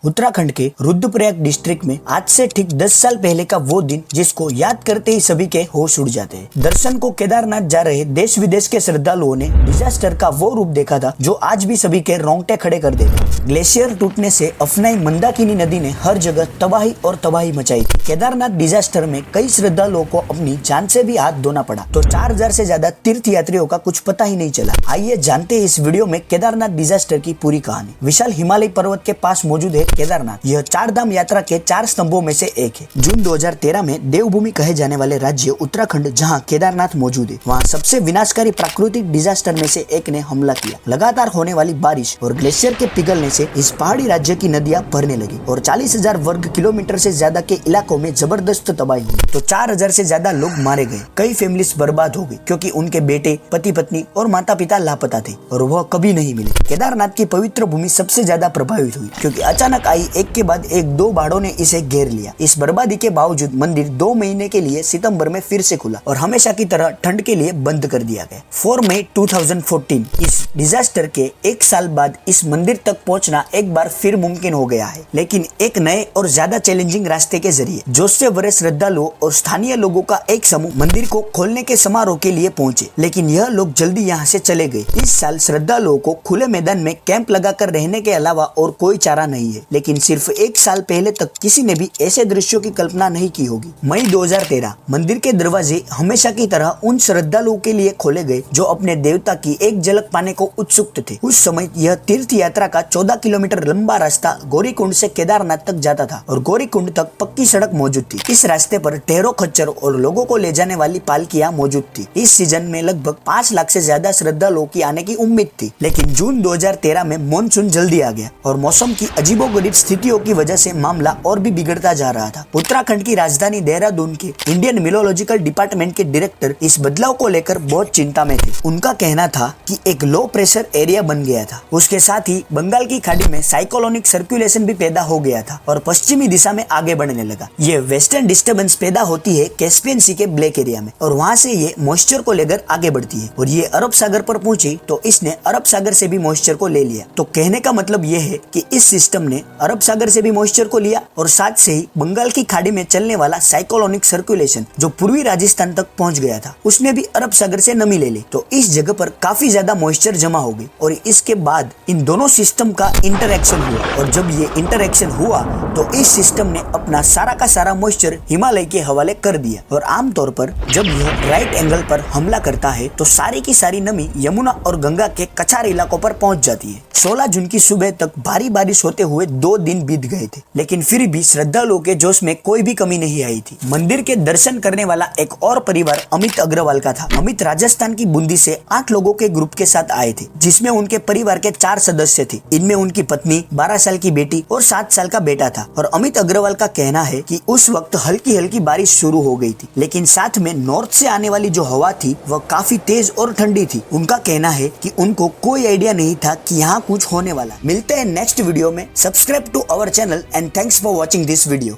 उत्तराखंड के रुद्रप्रयाग डिस्ट्रिक्ट में आज से ठीक 10 साल पहले का वो दिन जिसको याद करते ही सभी के होश उड़ जाते हैं। दर्शन को केदारनाथ जा रहे देश विदेश के श्रद्धालुओं ने डिजास्टर का वो रूप देखा था जो आज भी सभी के रोंगटे खड़े कर देते। ग्लेशियर टूटने से अफनाई मंदाकिनी नदी ने हर जगह तबाही और तबाही मचाई थी। केदारनाथ डिजास्टर में कई श्रद्धालुओं को अपनी जान से भी हाथ धोना पड़ा तो 4000 से ज्यादा तीर्थ यात्रियों का कुछ पता ही नहीं चला। आइए जानते हैं इस वीडियो में केदारनाथ डिजास्टर की पूरी कहानी। विशाल हिमालय पर्वत के पास मौजूद है केदारनाथ। यह 4 धाम यात्रा के 4 स्तंभों में से एक है। जून 2013 में देवभूमि कहे जाने वाले राज्य उत्तराखंड जहां केदारनाथ मौजूद है, वहां सबसे विनाशकारी प्राकृतिक डिजास्टर में से एक ने हमला किया। लगातार होने वाली बारिश और ग्लेशियर के पिघलने से इस पहाड़ी राज्य की नदियां भरने लगी और 40,000 वर्ग किलोमीटर से ज्यादा के इलाकों में जबरदस्त तबाही हुई। तो 4000 से ज्यादा लोग मारे गए। कई फैमिलीज बर्बाद हो गई क्योंकि उनके बेटे, पति पत्नी और माता पिता लापता थे और वह कभी नहीं मिले। केदारनाथ की पवित्र भूमि सबसे ज्यादा प्रभावित हुई क्योंकि अचानक आई एक के बाद एक 2 बाढ़ों ने इसे घेर लिया। इस बर्बादी के बावजूद मंदिर 2 महीने के लिए सितंबर में फिर से खुला और हमेशा की तरह ठंड के लिए बंद कर दिया गया। 4 मई 2014 इस डिजास्टर के 1 साल बाद इस मंदिर तक पहुंचना एक बार फिर मुमकिन हो गया है, लेकिन एक नए और ज्यादा चैलेंजिंग रास्ते के जरिए। जोश से भरे श्रद्धालुओं और स्थानीय लोगों का एक समूह मंदिर को खोलने के समारोह के लिए पहुंचे, लेकिन यह लोग जल्दी यहाँ से चले गए। इस साल श्रद्धालुओं को खुले मैदान में कैंप लगाकर रहने के अलावा और कोई चारा नहीं है, लेकिन सिर्फ 1 साल पहले तक किसी ने भी ऐसे दृश्यों की कल्पना नहीं की होगी। मई 2013 मंदिर के दरवाजे हमेशा की तरह उन श्रद्धालुओं के लिए खोले गए जो अपने देवता की एक झलक पाने को उत्सुक थे। उस समय यह तीर्थ यात्रा का 14 किलोमीटर लंबा रास्ता गौरीकुंड से केदारनाथ तक जाता था और गौरीकुंड तक पक्की सड़क मौजूद थी। इस रास्ते पर टेरो खच्चर और लोगों को ले जाने वाली पालकियां मौजूद थी। इस सीजन में लगभग 5 लाख से ज्यादा श्रद्धालुओं की आने की उम्मीद थी, लेकिन जून 2013 में मॉनसून जल्दी आ गया और मौसम की अजीबोगरीब स्थितियों की वजह से मामला और भी बिगड़ता जा रहा था। उत्तराखंड की राजधानी देहरादून के इंडियन मिलोलॉजिकल डिपार्टमेंट के डायरेक्टर इस बदलाव को लेकर बहुत चिंता में थे। उनका कहना था कि एक लो प्रेशर एरिया बन गया था। उसके साथ ही बंगाल की खाड़ी में साइक्लोनिक सर्कुलेशन भी पैदा हो गया था और पश्चिमी दिशा में आगे बढ़ने लगा। ये वेस्टर्न डिस्टर्बेंस पैदा होती है कैस्पियन सी के ब्लैक एरिया में और वहां से ये मॉइस्चर को लेकर आगे बढ़ती है और ये अरब सागर पर पहुंची तो इसने अरब सागर से भी मॉइस्चर को ले लिया। तो कहने का मतलब ये है कि इस सिस्टम ने अरब सागर से भी मॉइस्चर को लिया और साथ से ही बंगाल की खाड़ी में चलने वाला साइक्लोनिक सर्कुलेशन जो पूर्वी राजस्थान तक पहुंच गया था उसने भी अरब सागर से नमी ले ली। तो इस जगह पर काफी ज्यादा मॉइस्चर जमा हो गई और इसके बाद इन दोनों सिस्टम का इंटरएक्शन हुआ और जब ये इंटरएक्शन हुआ तो इस सिस्टम ने अपना सारा का सारा मॉइस्चर हिमालय के हवाले कर दिया। और आमतौर पर जब यह राइट एंगल पर हमला करता है तो सारी की सारी नमी यमुना और गंगा के कछार इलाकों पर पहुंच जाती है। 16 जून की सुबह तक भारी बारिश होते हुए 2 दिन बीत गए थे, लेकिन फिर भी श्रद्धालुओं के जोश में कोई भी कमी नहीं आई थी। मंदिर के दर्शन करने वाला एक और परिवार अमित अग्रवाल का था। अमित राजस्थान की बूंदी से 8 लोगों के ग्रुप के साथ आए थे, जिसमें उनके परिवार के 4 सदस्य थे। इनमें उनकी पत्नी, 12 साल की बेटी और 7 साल का बेटा था। और अमित अग्रवाल का कहना है कि उस वक्त हल्की हल्की बारिश शुरू हो गई थी, लेकिन साथ में नॉर्थ से आने वाली जो हवा थी वह काफी तेज और ठंडी थी। उनका कहना है कि उनको कोई आइडिया नहीं था कि यहाँ कुछ होने वाला। मिलते हैं नेक्स्ट वीडियो में। Subscribe to our channel and thanks for watching this video.